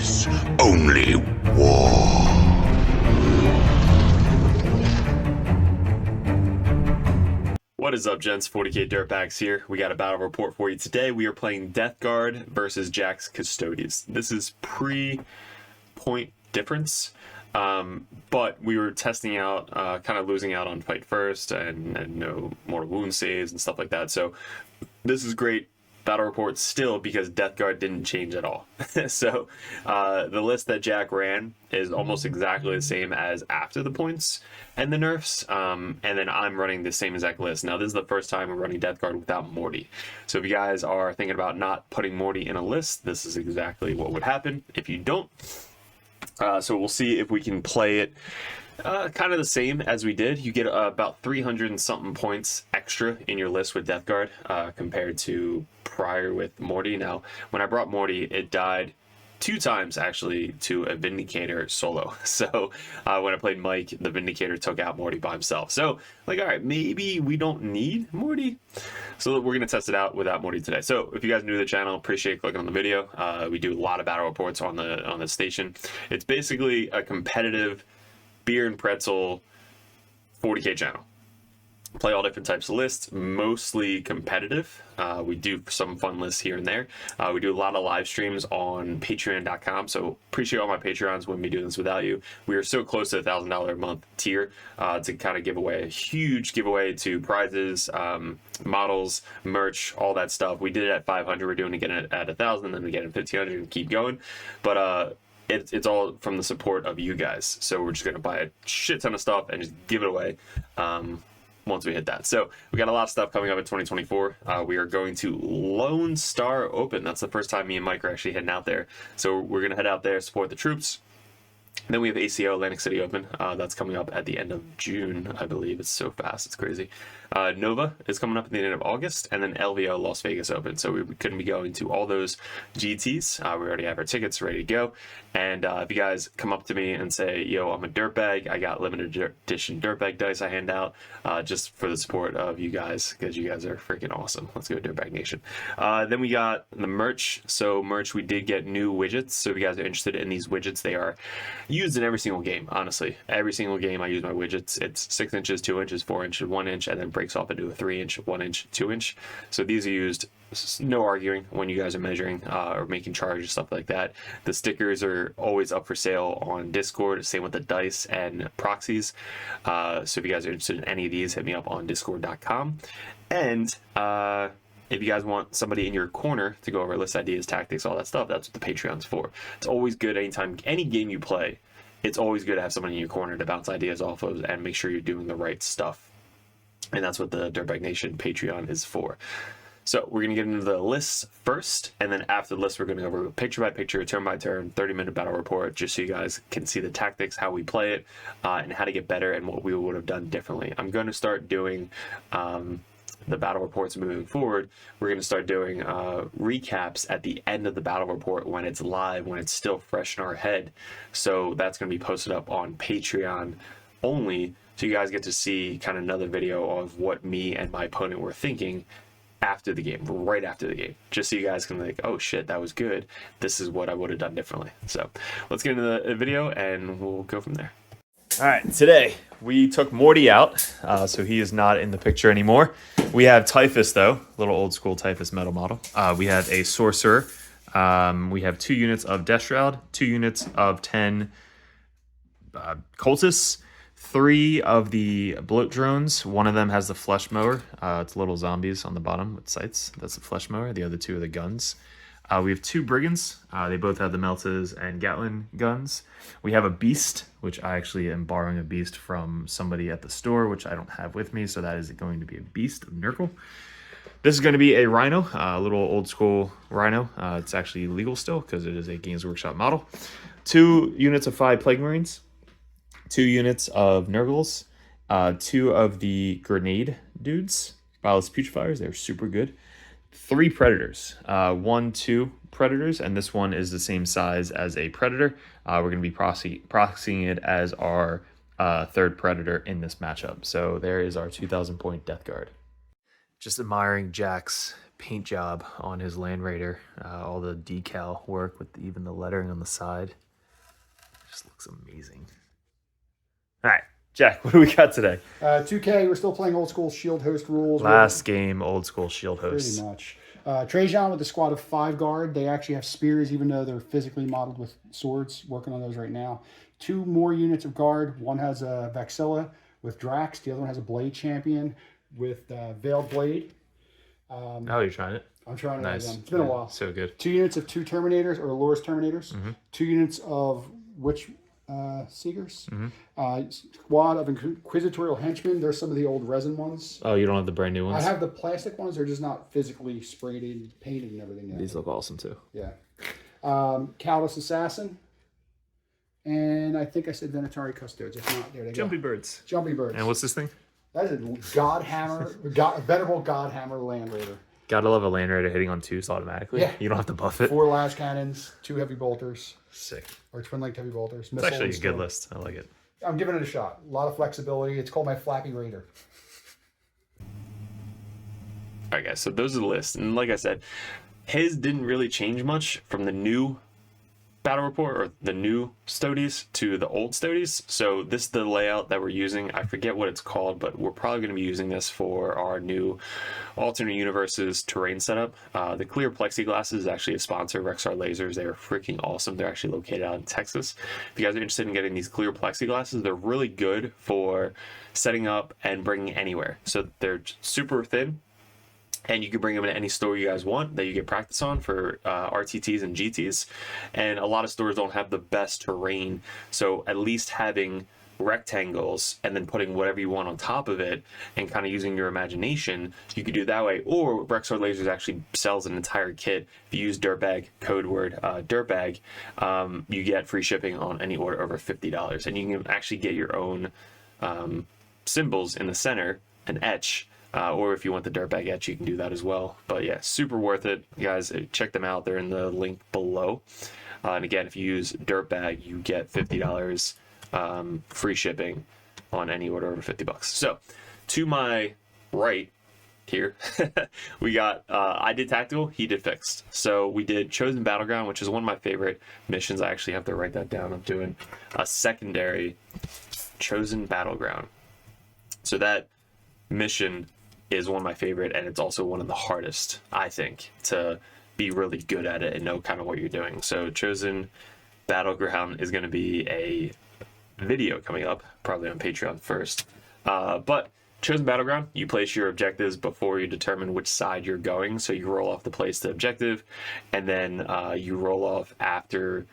is only war. What is up, gents? 40k Dirtbags here. We got a battle report for you today. We are playing Death Guard versus Jack's Custodes. This is pre-point difference, but we were testing out, kind of losing out on fight first and no more wound saves and stuff like that. So this is great battle report still because Death Guard didn't change at all. So the list that Jack ran is almost exactly the same as after the points and the nerfs, and then I'm running the same exact list. Now this is the first time we're running Death Guard without Morty, so if you guys are thinking about not putting Morty in a list, this is exactly what would happen if you don't. So we'll see if we can play it kind of the same as we did. You get about 300 and something points extra in your list with Death Guard compared to prior with Morty. Now, when I brought Morty, it died 2 times actually to a Vindicator solo. So when I played Mike, the Vindicator took out Morty by himself. So like, all right, maybe we don't need Morty. So we're going to test it out without Morty today. So if you guys are new to the channel, appreciate clicking on the video. We do a lot of battle reports on the station. It's basically a competitive beer and pretzel 40k channel. Play all different types of lists, mostly competitive. We do some fun lists here and there. We do a lot of live streams on patreon.com, so appreciate all my Patreons. Wouldn't be doing this without you. We are so close to the $1,000 a month tier to kind of give away a huge giveaway to prizes, models, merch, all that stuff. We did it at 500. We're doing it again at 1,000, then we get it at 1,500 and keep going. But it's all from the support of you guys. So we're just going to buy a shit ton of stuff and just give it away once we hit that. So we got a lot of stuff coming up in 2024. We are going to Lone Star Open. That's the first time me and Mike are actually heading out there. So we're going to head out there, support the troops. Then we have ACO, Atlantic City Open. That's coming up at the end of June, I believe. It's so fast. It's crazy. Nova is coming up at the end of August, and then LVO Las Vegas Open. So we couldn't be going to all those GTs. We already have our tickets ready to go. And if you guys come up to me and say, yo, I'm a dirtbag, I got limited edition dirtbag dice I hand out just for the support of you guys, because you guys are freaking awesome. Let's go Dirtbag Nation. Then we got the merch. So merch, we did get new widgets. So if you guys are interested in these widgets, they are used in every single game, honestly. Every single game I use my widgets. It's 6 inches, 2 inches, 4 inches, 1 inch, and then breaks off into a 3 inch, 1 inch, 2 inch. So these are used, no arguing when you guys are measuring or making charges, stuff like that. The stickers are always up for sale on Discord, same with the dice and proxies. So if you guys are interested in any of these, hit me up on discord.com. And if you guys want somebody in your corner to go over list ideas, tactics, all that stuff, that's what the Patreon's for. It's always good anytime, any game you play, it's always good to have somebody in your corner to bounce ideas off of and make sure you're doing the right stuff. And that's what the Dirtbag Nation Patreon is for. So we're going to get into the lists first, and then after the list, we're going to go over picture by picture, turn by turn, 30-minute battle report, just so you guys can see the tactics, how we play it, and how to get better and what we would have done differently. I'm going to start doing the battle reports moving forward. We're going to start doing recaps at the end of the battle report when it's live, when it's still fresh in our head. So that's going to be posted up on Patreon only, so you guys get to see kind of another video of what me and my opponent were thinking after the game, right after the game, just so you guys can think, oh shit, that was good, this is what I would have done differently. So let's get into the video and we'll go from there. All right, today we took Morty out, so he is not in the picture anymore. We have Typhus though, little old school Typhus metal model. We have a Sorcerer. We have 2 units of Death Shroud, 2 units of 10 Cultists, 3 of the bloat drones. One of them has the flesh mower. It's little zombies on the bottom with sights. That's the flesh mower. The other 2 are the guns. We have 2 brigands. They both have the Meltas and Gatling guns. We have a beast, which I actually am borrowing a beast from somebody at the store, which I don't have with me. So that is going to be a beast of Nurgle. This is going to be a Rhino, a little old school Rhino. It's actually legal still because it is a Games Workshop model. 2 units of 5 Plague Marines. 2 units of Nurgles, 2 of the Grenade dudes, Ballast Putrefiers, they're super good. 3 Predators, 1, 2 Predators, and this one is the same size as a Predator. We're going to be proxying it as our 3rd Predator in this matchup. So there is our 2,000 point Death Guard. Just admiring Jack's paint job on his Land Raider. All the decal work with even the lettering on the side. Just looks amazing. All right, Jack, what do we got today? 2K, we're still playing old school shield host rules. Last game, old school shield hosts. Pretty much. Trajan with a squad of 5 guard. They actually have spears, even though they're physically modeled with swords. Working on those right now. 2 more units of guard. One has a Vaxilla with Drax. The other one has a Blade Champion with Veiled Blade. Oh, you're trying it? I'm trying to Nice. them. It's been a while. So good. 2 units of 2 Terminators, or Lore's Terminators. 2 units of Witch Seekers. Squad of Inquisitorial Henchmen. There's some of the old resin ones. Oh, you don't have the brand new ones? I have the plastic ones. They're just not physically sprayed and painted and everything yet. These look awesome too. Yeah. Callous Assassin. And I think I said Venatari Custodes. If not, there they go. Jumpy birds. Jumpy Birds. And what's this thing? That is a Godhammer, Venerable Godhammer Land Raider. Gotta love a Land Raider hitting on 2s automatically. Yeah. You don't have to buff it. 4 Lash Cannons, 2 Heavy Bolters, Sick. or Twin-Linked Heavy Bolters. It's actually a good list. I like it. I'm giving it a shot. A lot of flexibility. It's called my Flappy Raider. All right, guys. So those are the lists, and like I said, his didn't really change much from the new battle report or the new Stodes to the old Stodes. So this is the layout that we're using. I forget what it's called, but we're probably going to be using this for our new alternate universes terrain setup. The clear plexiglass is actually a sponsor of Rexar Lasers. They are freaking awesome. They're actually located out in Texas. If you guys are interested in getting these clear plexiglasses, they're really good for setting up and bringing anywhere. So they're super thin, and you can bring them in any store you guys want that you get practice on for RTTs and GTs. And a lot of stores don't have the best terrain, so at least having rectangles and then putting whatever you want on top of it and kind of using your imagination, you could do it that way. Or Rexar Lasers actually sells an entire kit. If you use Dirtbag, code word Dirtbag, you get free shipping on any order over $50. And you can actually get your own symbols in the center and etch. Or if you want the Dirtbag etch, you can do that as well. But yeah, super worth it. You guys, check them out. They're in the link below. And again, if you use Dirtbag, you get $50 free shipping on any order over $50. So to my right here, we got, I did tactical, he did fixed. So we did Chosen Battleground, which is one of my favorite missions. I actually have to write that down. I'm doing a secondary Chosen Battleground. So that mission is one of my favorite, and it's also one of the hardest, I think, to be really good at it and know kind of what you're doing. So Chosen Battleground is going to be a video coming up, probably on Patreon first. But Chosen Battleground, you place your objectives before you determine which side you're going. So you roll off the place to objective, and then you roll off after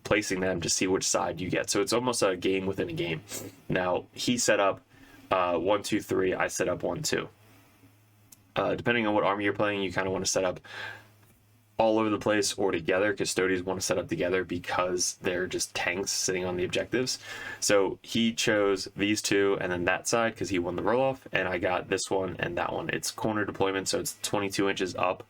placing them to see which side you get. So it's almost a game within a game. Now, he set up 1, 2, 3. I set up 1, 2. Depending on what army you're playing, you kind of want to set up all over the place or together. Custodes want to set up together because they're just tanks sitting on the objectives. So he chose these 2 and then that side because he won the roll off, and I got this one and that one. It's corner deployment, so it's 22 inches up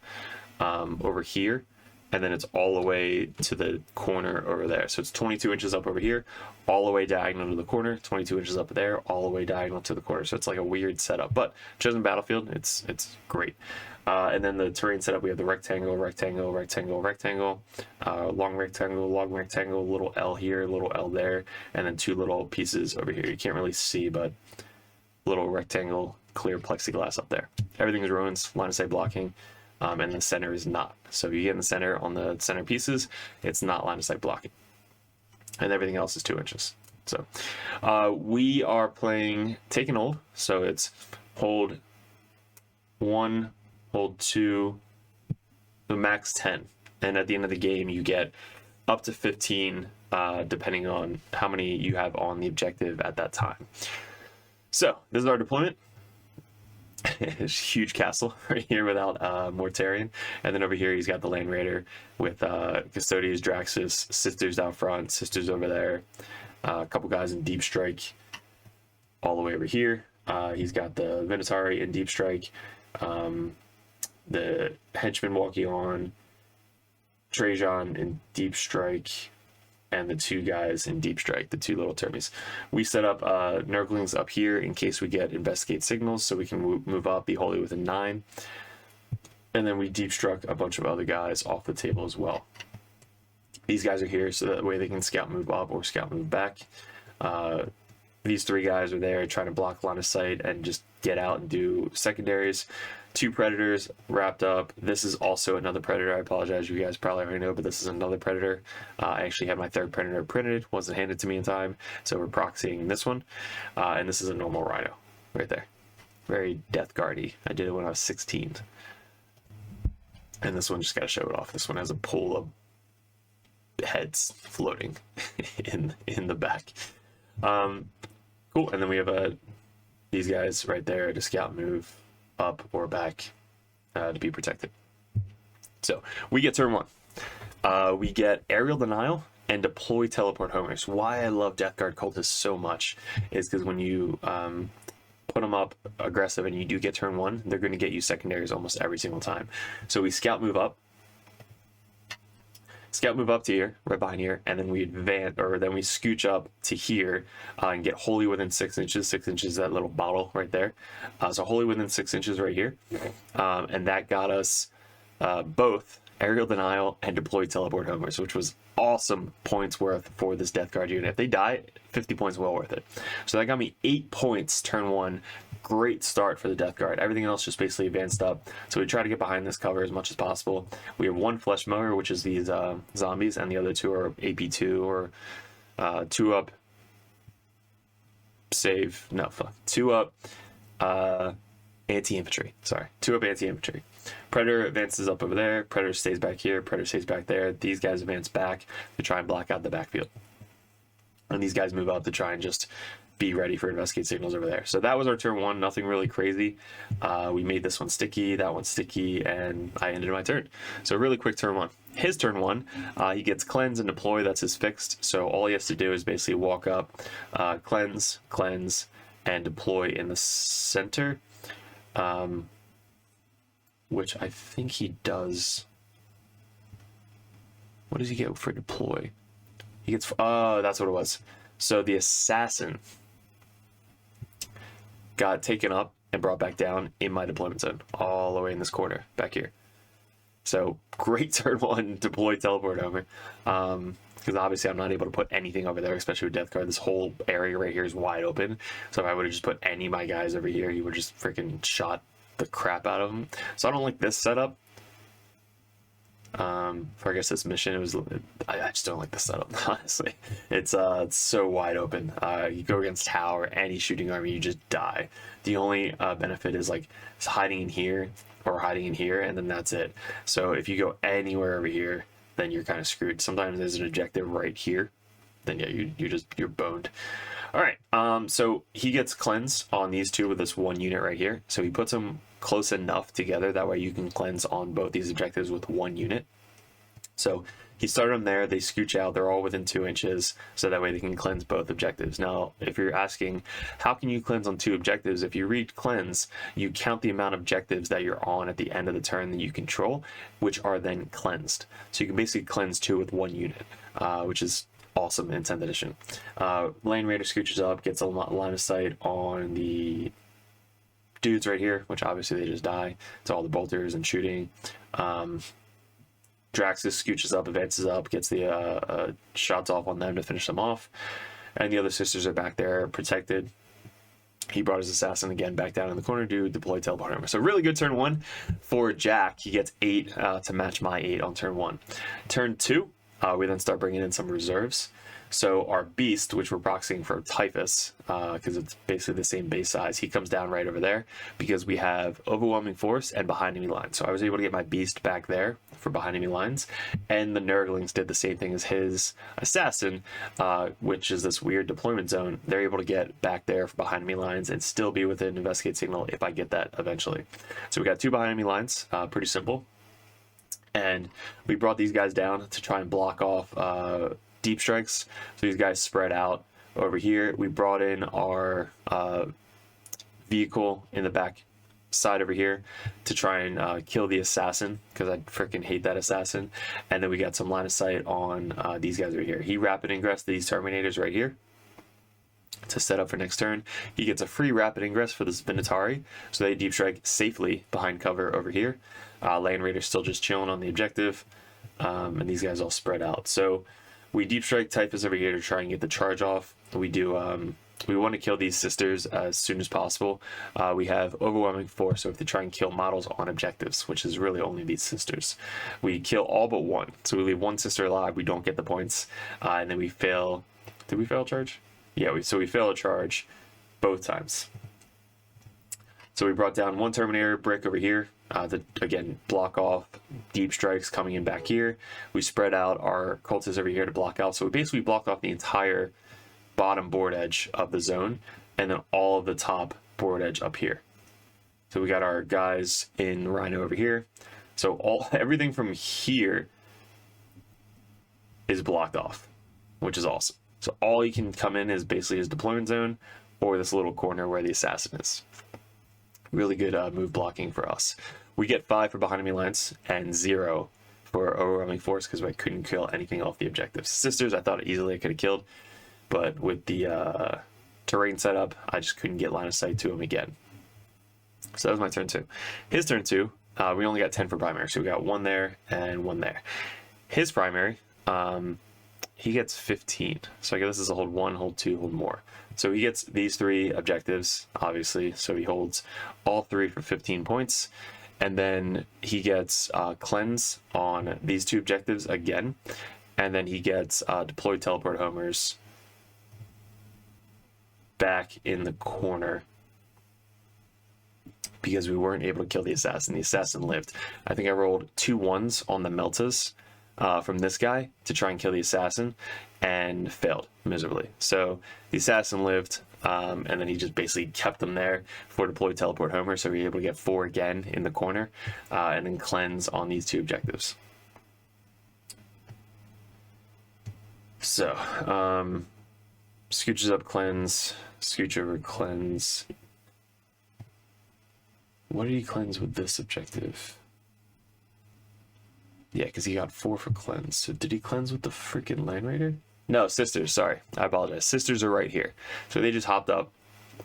over here, and then it's all the way to the corner over there. So it's 22 inches up over here, all the way diagonal to the corner, 22 inches up there, all the way diagonal to the corner. So it's like a weird setup, but Chosen Battlefield, it's great. And then the terrain setup, we have the rectangle, rectangle, rectangle, rectangle, long rectangle, little L here, little L there, and then 2 little pieces over here. You can't really see, but little rectangle, clear plexiglass up there. Everything's ruins, line of sight blocking. And the center is not. So if you get in the center on the center pieces, it's not line of sight blocking. And everything else is 2 inches. So we are playing Take and Hold. So it's hold 1, hold 2, the max 10. And at the end of the game, you get up to 15, depending on how many you have on the objective at that time. So this is our deployment. Huge castle right here without Mortarion, and then over here he's got the Land Raider with Custodes, Draxus, Sisters out front, Sisters over there, a couple guys in Deep Strike all the way over here. He's got the Venatari in Deep Strike, the Henchman walking on, Trajan in Deep Strike, and the 2 guys in Deep Strike, the 2 little termies. We set up Nurglings up here in case we get investigate signals, so we can move up, be wholly within 9. And then we deep struck a bunch of other guys off the table as well. These guys are here so that way they can scout move up or scout move back. These 3 guys are there trying to block line of sight and just get out and do secondaries. 2 predators wrapped up. This is also another predator. I apologize, you guys probably already know, but this is another predator. I actually had my 3rd predator printed, wasn't handed to me in time, so we're proxying this one. And this is a normal rhino right there. Very Death Guard-y. I did it when I was 16. And this one just got to show it off. This one has a pool of heads floating in the back. Cool. And then we have these guys right there to scout move up or back to be protected. So we get turn 1. We get aerial denial and deploy teleport homers. Why I love Death Guard cultists so much is because when you put them up aggressive and you do get turn 1, they're going to get you secondaries almost every single time. So we scout move up to here, right behind here, and then we advance, or then we scooch up to here and get wholly within 6 inches. 6 inches, that little bottle right there. So wholly within 6 inches right here. And that got us both aerial denial and deploy teleport homers, which was awesome points worth for this Death Guard unit. If they die, 50 points well worth it. So that got me 8 points turn 1. Great start for the Death Guard. Everything else just basically advanced up. So we try to get behind this cover as much as possible. We have 1 flesh mower, which is these zombies, and the other 2 are AP2 or 2 up save. No, fuck. 2 up anti-infantry. Sorry. 2 up anti-infantry. Predator advances up over there. Predator stays back here. Predator stays back there. These guys advance back to try and block out the backfield. And these guys move up to try and just be ready for investigate signals over there. So that was our turn 1. Nothing really crazy. We made this one sticky, that one sticky, and I ended my turn. So really quick turn 1. His turn 1, he gets cleanse and deploy. That's his fixed. So all he has to do is basically walk up, cleanse, and deploy in the center. Which I think he does. What does he get for deploy? He gets, oh, that's what it was. So the assassin got taken up and brought back down in my deployment zone, all the way in this corner back here. So great turn 1, deploy teleport over. Because obviously I'm not able to put anything over there, especially with Death Guard. This whole area right here is wide open. So if I would have just put any of my guys over here, he would just freaking shot the crap out of them. So I don't like this setup. For I guess this mission, it was, I just don't like the setup, honestly. It's so wide open. You go against Tau or any shooting army, you just die. The only benefit is like hiding in here or hiding in here, and then that's it. So if you go anywhere over here, then you're kind of screwed. Sometimes there's an objective right here, then yeah, you're boned. All right, so he gets cleanse on these 2 with this 1 unit right here. So he puts them close enough together that way you can cleanse on both these objectives with 1 unit. So he started them there, they scooch out, they're all within 2 inches, so that way they can cleanse both objectives. Now, if you're asking, how can you cleanse on 2 objectives? If you read cleanse, you count the amount of objectives that you're on at the end of the turn that you control, which are then cleansed. So you can basically cleanse 2 with 1 unit, which is awesome in 10th edition. Land Raider scooches up, gets a line of sight on the dudes right here, which obviously they just die. It's all the bolters and shooting. Draxus scooches up, advances up, gets the shots off on them to finish them off. And the other sisters are back there protected. He brought his assassin again back down in the corner to deploy teleport armor. So really good turn 1 for Jack. He gets 8 to match my 8 on turn 1. Turn 2, we then start bringing in some reserves. So our beast, which we're proxying for Typhus, because it's basically the same base size, he comes down right over there because we have overwhelming force and behind enemy lines. So I was able to get my beast back there for behind enemy lines, and the Nurglings did the same thing as his assassin, which is this weird deployment zone. They're able to get back there for behind enemy lines and still be within investigate signal if I get that eventually. So we got 2 behind enemy lines, pretty simple. And we brought these guys down to try and block off deep strikes. So these guys spread out over here. We brought in our vehicle in the back side over here to try and kill the assassin, because I freaking hate that assassin. And then we got some line of sight on these guys right here. He rapid ingressed these Terminators right here. to set up for next turn. He gets a free rapid ingress for this EthanThai, so they deep strike safely behind cover over here. Land Raider's still just chilling on the objective, and these guys all spread out. So we deep strike Typhus over here to try and get the charge off. We do we want to kill these sisters as soon as possible. We have overwhelming force, so we have to try and kill models on objectives, which is really only these sisters. We kill all but one, so we leave one sister alive. We don't get the points, and then we fail. Did we fail a charge? Yeah, so we fail a charge both times. So we brought down one Terminator brick over here to, again, block off deep strikes coming in back here. We spread out our cultists over here to block out. So we basically blocked off the entire bottom board edge of the zone and then all of the top board edge up here. So we got our guys in Rhino over here. So everything from here is blocked off, which is awesome. So all he can come in is basically his deployment zone or this little corner where the assassin is. Really good move blocking for us. We get 5 for behind enemy lines and 0 for overwhelming force because I couldn't kill anything off the objectives. Sisters, I thought easily I could have killed, but with the terrain setup, I just couldn't get line of sight to him again. So that was my turn 2. His turn 2, we only got 10 for primary, so we got 1 there and 1 there. His primary, he gets 15. So I guess this is a hold 1, hold 2, hold more. So he gets these 3 objectives, obviously. So he holds all 3 for 15 points. And then he gets cleanse on these 2 objectives again. And then he gets deployed teleport homers back in the corner because we weren't able to kill the assassin. The assassin lived. I think I rolled 2 1s on the Meltas from this guy to try and kill the assassin and failed miserably. So the assassin lived, and then he just basically kept them there for deployed teleport homer, so we were able to get 4 again in the corner and then cleanse on these 2 objectives. So scooches up cleanse, scooch over cleanse. What did he cleanse with this objective? Yeah, because he got 4 for cleanse. So did he cleanse with the freaking Land Raider? No, sisters, sorry. I apologize. Sisters are right here. So they just hopped up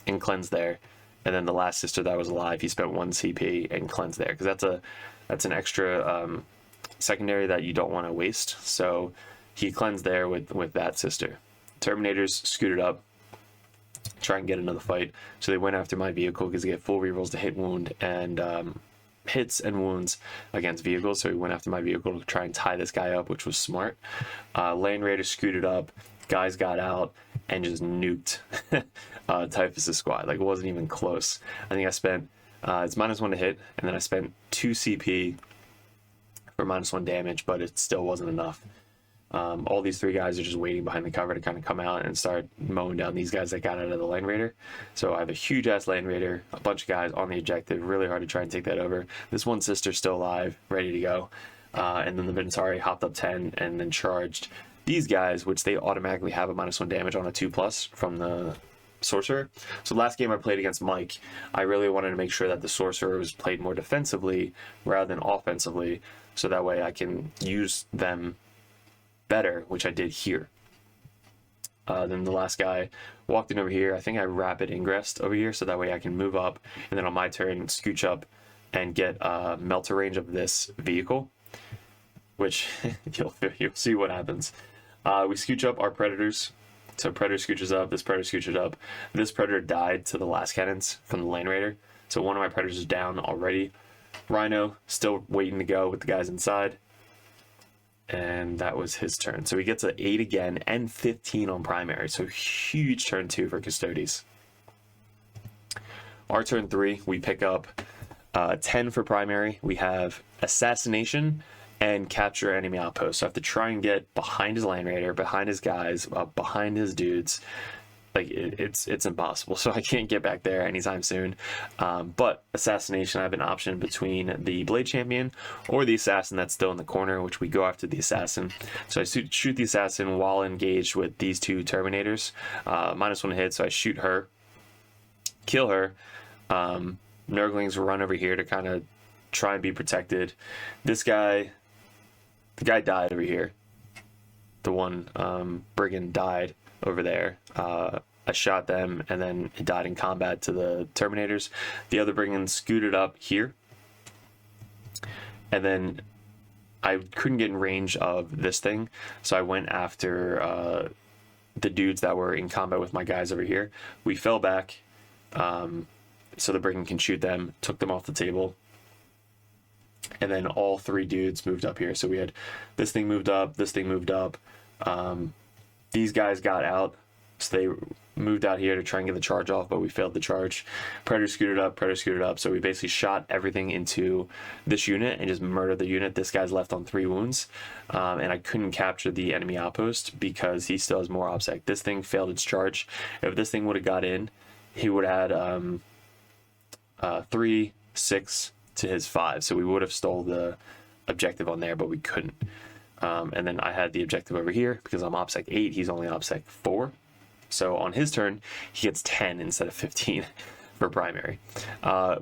and cleansed there. And then the last sister that was alive, he spent 1 CP and cleansed there. Because that's an extra secondary that you don't want to waste. So he cleansed there with that sister. Terminators scooted up, try and get another fight. So they went after my vehicle because they get full rerolls to hit, wound, and hits and wounds against vehicles. So we went after my vehicle to try and tie this guy up, which was smart. Land Raider scooted up, guys got out and just nuked Typhus' squad. Like, it wasn't even close. I think I spent it's -1 to hit, and then I spent 2 CP for -1 damage, but it still wasn't enough. All these 3 guys are just waiting behind the cover to kind of come out and start mowing down these guys that got out of the Land Raider. So I have a huge ass Land Raider, a bunch of guys on the objective, really hard to try and take that over. This one sister's still alive, ready to go. And then the EthanThai hopped up 10 and then charged these guys, which they automatically have a -1 damage on a 2+ from the Sorcerer. So last game I played against Mike, I really wanted to make sure that the Sorcerer was played more defensively rather than offensively, so that way I can use them better, which I did here. Then the last guy walked in over here. I think I rapid ingressed over here, so that way I can move up, and then on my turn, scooch up and get melter range of this vehicle, which you'll see what happens. We scooch up our predators. So Predator scooches up, this Predator scooches up. This Predator died to the last cannons from the Land Raider. So one of my Predators is down already. Rhino still waiting to go with the guys inside. And that was his turn. So he gets an 8 again and 15 on primary. So huge turn 2 for Custodes. Our turn 3, we pick up 10 for primary. We have assassination and capture enemy outpost. So I have to try and get behind his Land Raider, behind his guys, behind his dudes. Like, it's impossible. So I can't get back there anytime soon. But assassination, I have an option between the Blade Champion or the assassin that's still in the corner, which we go after the assassin. So I shoot the assassin while engaged with these 2 Terminators. -1 to hit, so I shoot her, kill her. Nurglings run over here to kind of try and be protected. This guy, the guy died over here. The one brigand died over there. I shot them, and then it died in combat to the Terminators. The other Brigand scooted up here, and then I couldn't get in range of this thing, so I went after the dudes that were in combat with my guys over here. We fell back, so the Brigand can shoot them, took them off the table, and then all 3 dudes moved up here. So we had this thing moved up, this thing moved up. These guys got out, so they moved out here to try and get the charge off, but we failed the charge. Predator scooted up, so we basically shot everything into this unit and just murdered the unit. This guy's left on 3 wounds, and I couldn't capture the enemy outpost because he still has more OBSEC. This thing failed its charge. If this thing would have got in, he would have had 3, 6 to his 5, so we would have stole the objective on there, but we couldn't. And then I had the objective over here because I'm OBSEC 8, he's only OBSEC 4. So on his turn, he gets 10 instead of 15 for primary,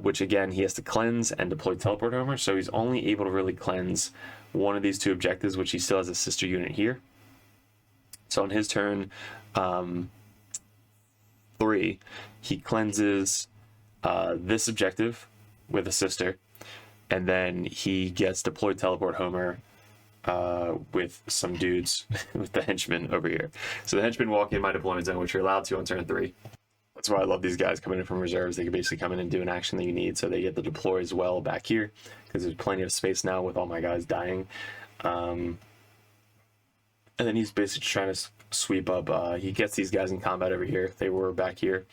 which again, he has to cleanse and deploy teleport homer. So he's only able to really cleanse one of these 2 objectives, which he still has a sister unit here. So on his turn 3, he cleanses this objective with a sister, and then he gets deployed teleport homer with some dudes with the henchmen over here. So the henchmen walk in my deployment zone, which you're allowed to on turn 3. That's why I love these guys coming in from reserves. They can basically come in and do an action that you need, so they get to deploy as well back here because there's plenty of space now with all my guys dying. And then he's basically trying to sweep up. He gets these guys in combat over here. They were back here,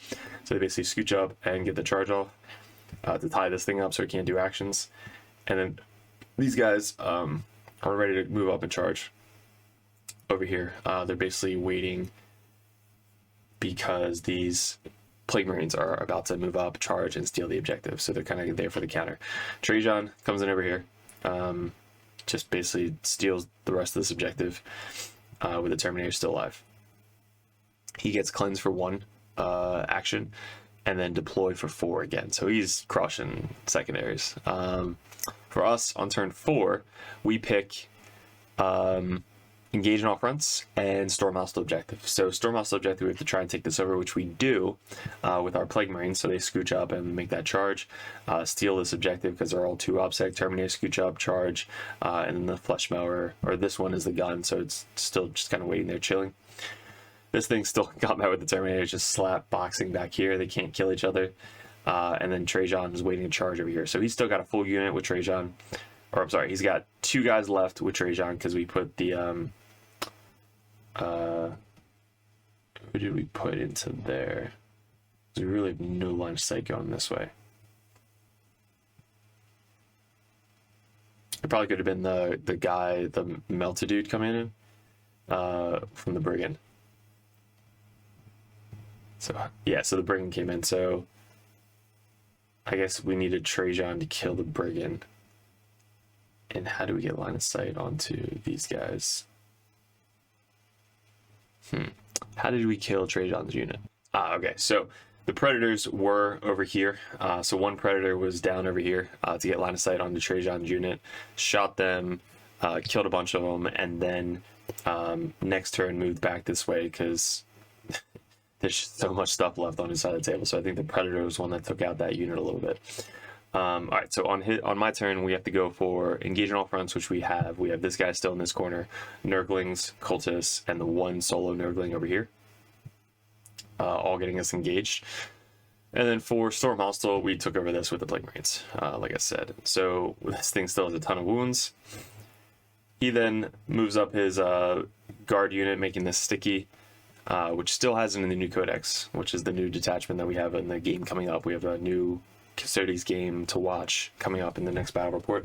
so they basically scooch up and get the charge off to tie this thing up so he can't do actions. And then these guys are ready to move up and charge over here. They're basically waiting because these Plague Marines are about to move up, charge, and steal the objective. So they're kind of there for the counter. Trajan comes in over here, just basically steals the rest of this objective with the Terminator still alive. He gets cleansed for 1 action and then deployed for 4 again. So he's crushing secondaries. For us, on turn 4, we pick engage in all fronts and storm hostile objective. So storm hostile objective, we have to try and take this over, which we do with our Plague Marines. So they scooch up and make that charge, steal this objective because they're all 2 OBSEC. Terminator scooch up, charge, and then the Flesh Mower, or this one is the gun, so it's still just kind of waiting there chilling. This thing still got met with the Terminator, just slap boxing back here. They can't kill each other. And then Trajan is waiting to charge over here. So he's still got a full unit with Trajan. Or I'm sorry, he's got 2 guys left with Trajan because we put the who did we put into there? We really have no line of sight going this way. It probably could have been the guy, the melted dude coming in from the Brigand. So yeah, so the Brigand came in, so I guess we needed Trajan to kill the Brigand. And how do we get line of sight onto these guys? How did we kill Trajan's unit? Okay, so the Predators were over here. So one Predator was down over here to get line of sight onto Trajan's unit. Shot them, killed a bunch of them, and then next turn moved back this way because there's so much stuff left on his side of the table. So I think the Predator was one that took out that unit a little bit. All right, so on my turn, we have to go for engage on all fronts, which we have. We have this guy still in this corner, Nurglings, Cultists, and the 1 solo Nurgling over here, all getting us engaged. And then for Storm Hostile, we took over this with the Plague Marines, like I said. So this thing still has a ton of wounds. He then moves up his guard unit, making this sticky, which still has it in the new codex, which is the new detachment that we have in the game coming up. We have a new Custodes game to watch coming up in the next battle report.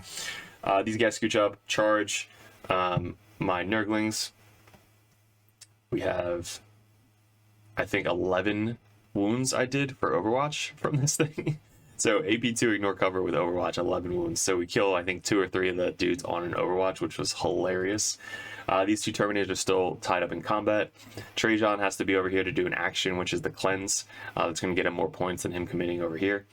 These guys scooch up, charge my Nurglings. We have, I think, 11 wounds I did for Overwatch from this thing. So AP2 ignore cover with Overwatch, 11 wounds. So we kill, I think, 2 or 3 of the dudes on an Overwatch, which was hilarious. These 2 Terminators are still tied up in combat. Trajan has to be over here to do an action, which is the cleanse. That's going to get him more points than him committing over here.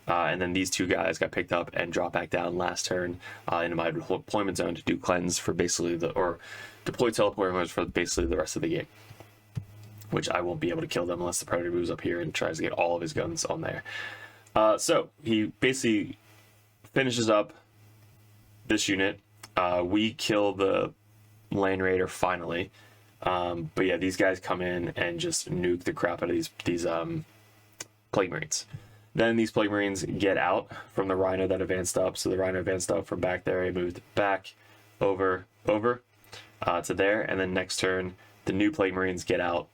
And then these 2 guys got picked up and dropped back down last turn into my deployment zone to do cleanse for basically deploy teleporters for basically the rest of the game. which I won't be able to kill them unless the Predator moves up here and tries to get all of his guns on there. So he basically finishes up this unit. We kill the Land Raider finally. But yeah, these guys come in and just nuke the crap out of these Plague Marines. Then these Plague Marines get out from the Rhino that advanced up. So the Rhino advanced up from back there. He moved back over to there. And then next turn, the new Plague Marines get out,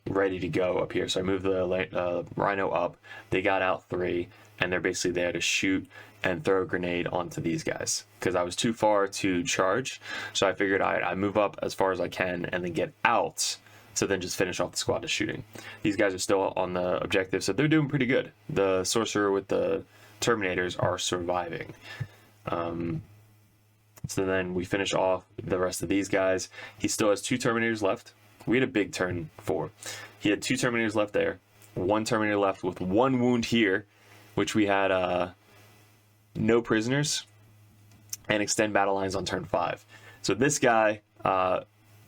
ready to go up here. So I moved the Rhino up. They got out 3, and they're basically there to shoot and throw a grenade onto these guys because I was too far to charge. So I figured I move up as far as I can and then get out to then just finish off the squad of shooting. These guys are still on the objective, so they're doing pretty good. The Sorcerer with the Terminators are surviving. So then we finish off the rest of these guys. He still has 2 Terminators left. We had a big turn 4. He had 2 Terminators left there, 1 Terminator left with 1 wound here, which we had no prisoners, and extend battle lines on turn 5. So this guy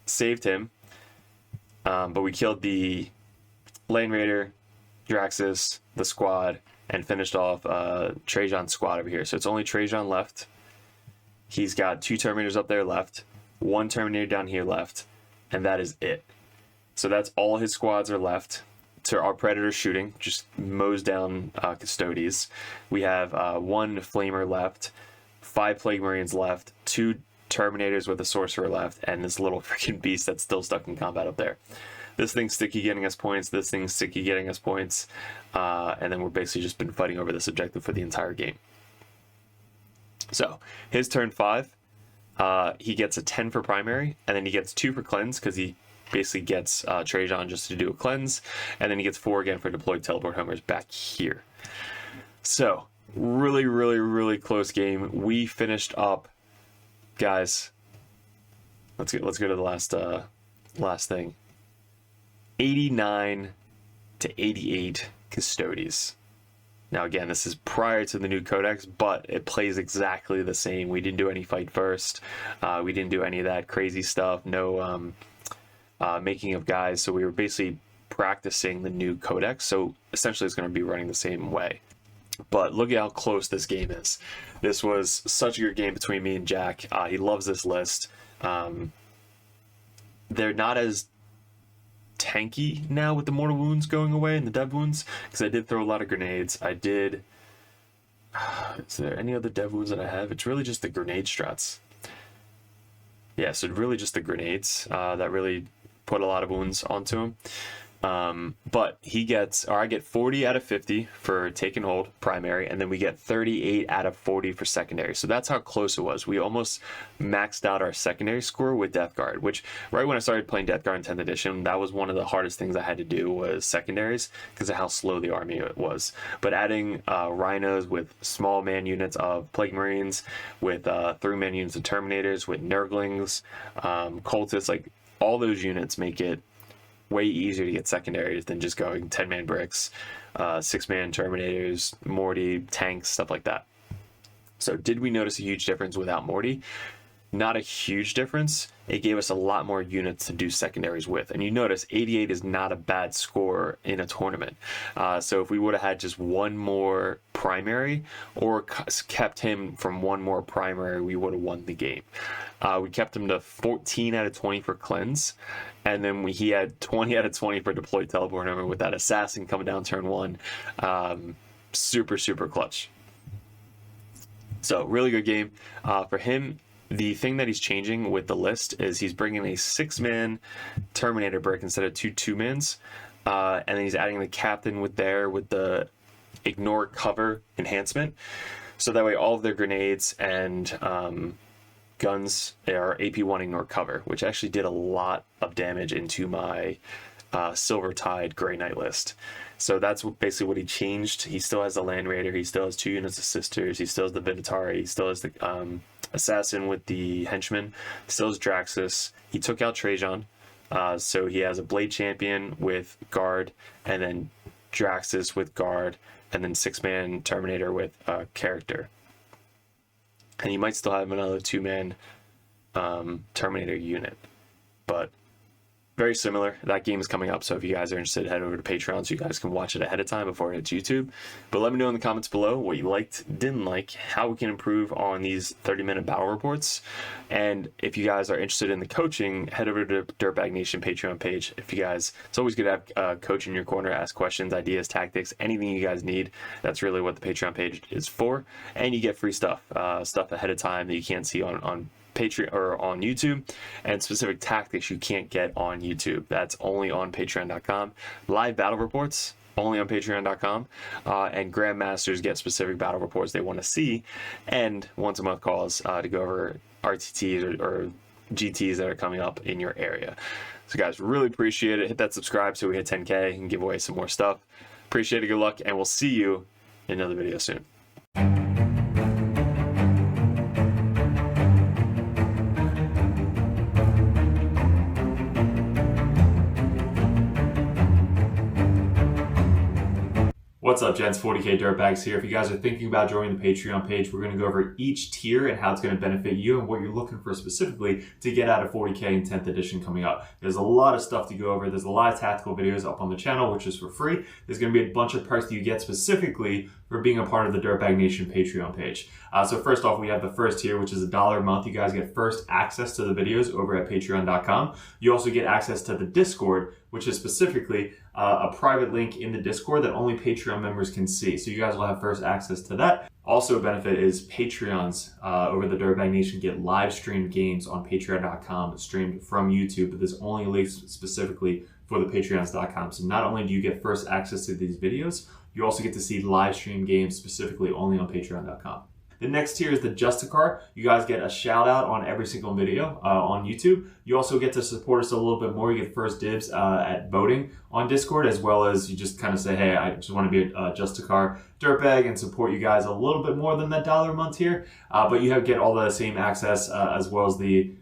saved him, but we killed the Land Raider, Draxus, the squad, and finished off Trajan's squad over here. So it's only Trajan left. He's got 2 Terminators up there left, 1 Terminator down here left, and that is it. So that's all his squads are left. To our Predator shooting, just mows down Custodes. We have 1 Flamer left, 5 Plague Marines left, 2 Terminators with a Sorcerer left, and this little freaking beast that's still stuck in combat up there. This thing's sticky getting us points, this thing's sticky getting us points, and then we're basically just been fighting over this objective for the entire game. So, his turn 5, he gets a 10 for primary, and then he gets 2 for cleanse, because he basically gets Trajan just to do a cleanse, and then he gets 4 again for deployed teleport homers back here. So, really, really, really close game. We finished up, guys. Let's go to the last thing. 89 to 88 Custodes. Now again, this is prior to the new codex, but it plays exactly the same. We didn't do any fight first. We didn't do any of that crazy stuff. No making of guys. So we were basically practicing the new codex. So essentially it's going to be running the same way. But look at how close this game is. This was such a good game between me and Jack. He loves this list. They're not as tanky now with the mortal wounds going away and the dev wounds, because I did throw a lot of grenades. I did. Is there any other dev wounds that I have? It's really just the grenade strats. Yeah, so really just the grenades that really put a lot of wounds onto him. But he gets, or I get 40 out of 50 for take and hold primary, and then we get 38 out of 40 for secondary. So that's how close it was. We almost maxed out our secondary score with Death Guard, which right when I started playing Death Guard in 10th edition, that was one of the hardest things I had to do was secondaries because of how slow the army was. But adding rhinos with small man units of Plague Marines, with 3-man units of Terminators, with Nurglings, Cultists, like all those units make it way easier to get secondaries than just going 10-man bricks, 6-man Terminators, Morty, tanks, stuff like that. So did we notice a huge difference without Morty? Not a huge difference. It gave us a lot more units to do secondaries with. And you notice 88 is not a bad score in a tournament. So if we would have had just one more primary or kept him from one more primary, we would have won the game. We kept him to 14 out of 20 for cleanse. And then he had 20 out of 20 for deployed teleport hammer with that assassin coming down turn 1. Super, super clutch. So really good game. For him, the thing that he's changing with the list is he's bringing a 6-man Terminator brick instead of 2 2-mans. And then he's adding the captain with the ignore cover enhancement. So that way all of their grenades and guns are AP1 ignore cover, which actually did a lot of damage into my Silver Tide Grey Knight list. So that's basically what he changed. He still has the Land Raider, he still has 2 units of Sisters, he still has the Vinatari, he still has the Assassin with the Henchman, still has Draxus. He took out Trajan, so he has a Blade Champion with Guard, and then Draxus with Guard, and then 6-man Terminator with Character. And he might still have another 2-man Terminator unit, but very similar. That game is coming up, so if you guys are interested, head over to Patreon so you guys can watch it ahead of time before it hits YouTube. But let me know in the comments below what you liked, didn't like, how we can improve on these 30-minute battle reports. And if you guys are interested in the coaching, head over to the Dirtbag Nation Patreon page. If you guys, it's always good to have a coach in your corner, ask questions, ideas, tactics, anything you guys need. That's really what the Patreon page is for. And you get free stuff, stuff ahead of time that you can't see on Patreon or on YouTube, and specific tactics you can't get on YouTube. That's only on patreon.com. Live battle reports only on patreon.com, and grandmasters get specific battle reports they want to see, and once a month calls to go over RTTs or GTs that are coming up in your area. So guys, really appreciate it. Hit that subscribe so we hit 10K and give away some more stuff. Appreciate it. Good luck, and we'll see you in another video soon. What's up, gents? 40k Dirtbags here. If you guys are thinking about joining the Patreon page, we're going to go over each tier and how it's going to benefit you and what you're looking for specifically to get out of 40k in 10th edition coming up. There's a lot of stuff to go over. There's a lot of tactical videos up on the channel, which is for free. There's going to be a bunch of perks that you get specifically for being a part of the Dirtbag Nation Patreon page. So first off, we have the first tier, which is $1 a month. You guys get first access to the videos over at patreon.com. You also get access to the Discord, which is specifically a private link in the Discord that only Patreon members can see. So you guys will have first access to that. Also a benefit is Patreons over the Dirtbag Nation get live streamed games on patreon.com streamed from YouTube, but there's only links specifically for the patreons.com. So not only do you get first access to these videos, you also get to see live stream games specifically only on patreon.com. The next tier is the Justicar. You guys get a shout out on every single video on YouTube. You also get to support us a little bit more. You get first dibs at voting on Discord, as well as you just kind of say, hey, I just want to be a Justicar Dirtbag and support you guys a little bit more than that $1 a month tier. But you get all the same access as well as the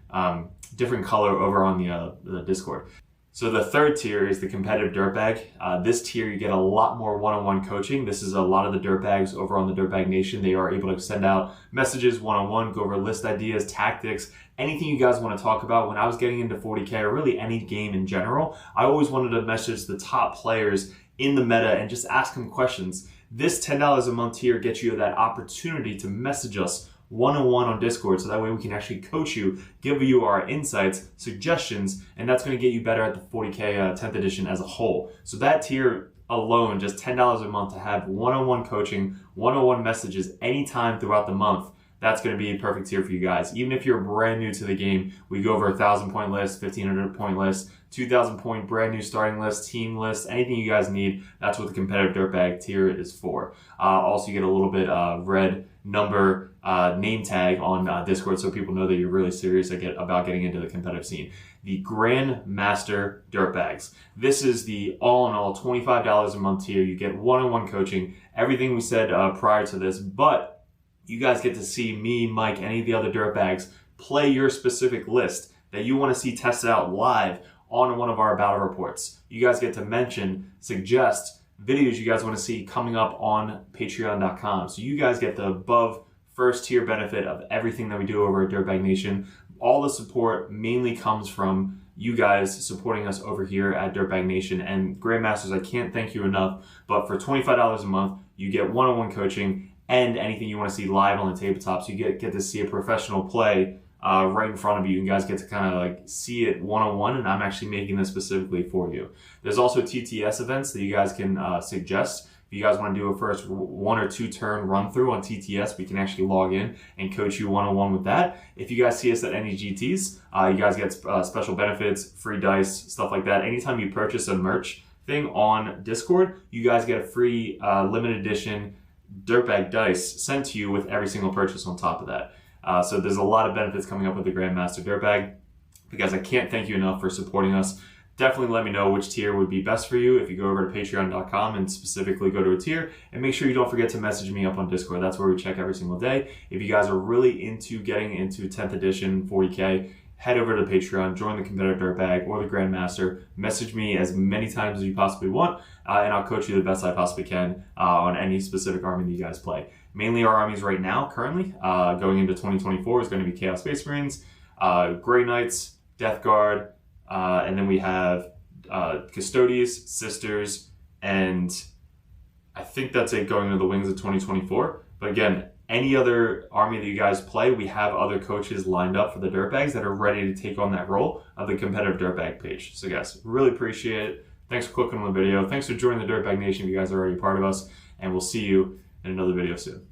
different color over on the Discord. So the third tier is the competitive Dirtbag. This tier, you get a lot more one-on-one coaching. This is a lot of the Dirtbags over on the Dirtbag Nation. They are able to send out messages one-on-one, go over list ideas, tactics, anything you guys want to talk about. When I was getting into 40k, or really any game in general, I always wanted to message the top players in the meta and just ask them questions. This $10 a month tier gets you that opportunity to message us one-on-one on Discord, so that way we can actually coach you, give you our insights, suggestions, and that's going to get you better at the 40k 10th edition as a whole. So that tier alone, just $10 a month to have one-on-one coaching, one-on-one messages anytime throughout the month, that's going to be a perfect tier for you guys. Even if you're brand new to the game, we go over 1,000 point list, 1,500 point list, 2,000 point brand new starting list, team list, anything you guys need. That's what the competitive Dirtbag tier is for. Also, you get a little bit red number name tag on Discord, so people know that you're really serious about getting into the competitive scene. The Grandmaster Dirtbags. This is the all-in-all $25 a month tier. You get one-on-one coaching, everything we said prior to this, but you guys get to see me, Mike, any of the other Dirtbags play your specific list that you want to see tested out live on one of our battle reports. You guys get to mention, suggest videos you guys want to see coming up on patreon.com. So you guys get the above first tier benefit of everything that we do over at Dirtbag Nation. All the support mainly comes from you guys supporting us over here at Dirtbag Nation. And Grandmasters, I can't thank you enough, but for $25 a month, you get one-on-one coaching and anything you want to see live on the tabletop. So you get to see a professional play right in front of you. You guys get to kind of like see it one-on-one, and I'm actually making this specifically for you. There's also TTS events that you guys can suggest. If you guys want to do a first 1 or 2 turn run through on TTS, we can actually log in and coach you one-on-one with that. If you guys see us at any GTs, you guys get special benefits, free dice, stuff like that. Anytime you purchase a merch thing on Discord, you guys get a free limited edition Dirtbag dice sent to you with every single purchase on top of that. So there's a lot of benefits coming up with the Grandmaster Dirtbag. Because I can't thank you enough for supporting us. Definitely let me know which tier would be best for you if you go over to patreon.com and specifically go to a tier. And make sure you don't forget to message me up on Discord. That's where we check every single day. If you guys are really into getting into 10th edition 40k, head over to Patreon, join the competitive Dirtbag or the Grandmaster. Message me as many times as you possibly want, and I'll coach you the best I possibly can on any specific army that you guys play. Mainly our armies right now, currently, going into 2024, is going to be Chaos Space Marines, Grey Knights, Death Guard, And then we have Custodes, Sisters, and I think that's it going into the Wings of 2024. But again, any other army that you guys play, we have other coaches lined up for the Dirtbags that are ready to take on that role of the competitive Dirtbag page. So guys, really appreciate it. Thanks for clicking on the video. Thanks for joining the Dirtbag Nation if you guys are already a part of us. And we'll see you in another video soon.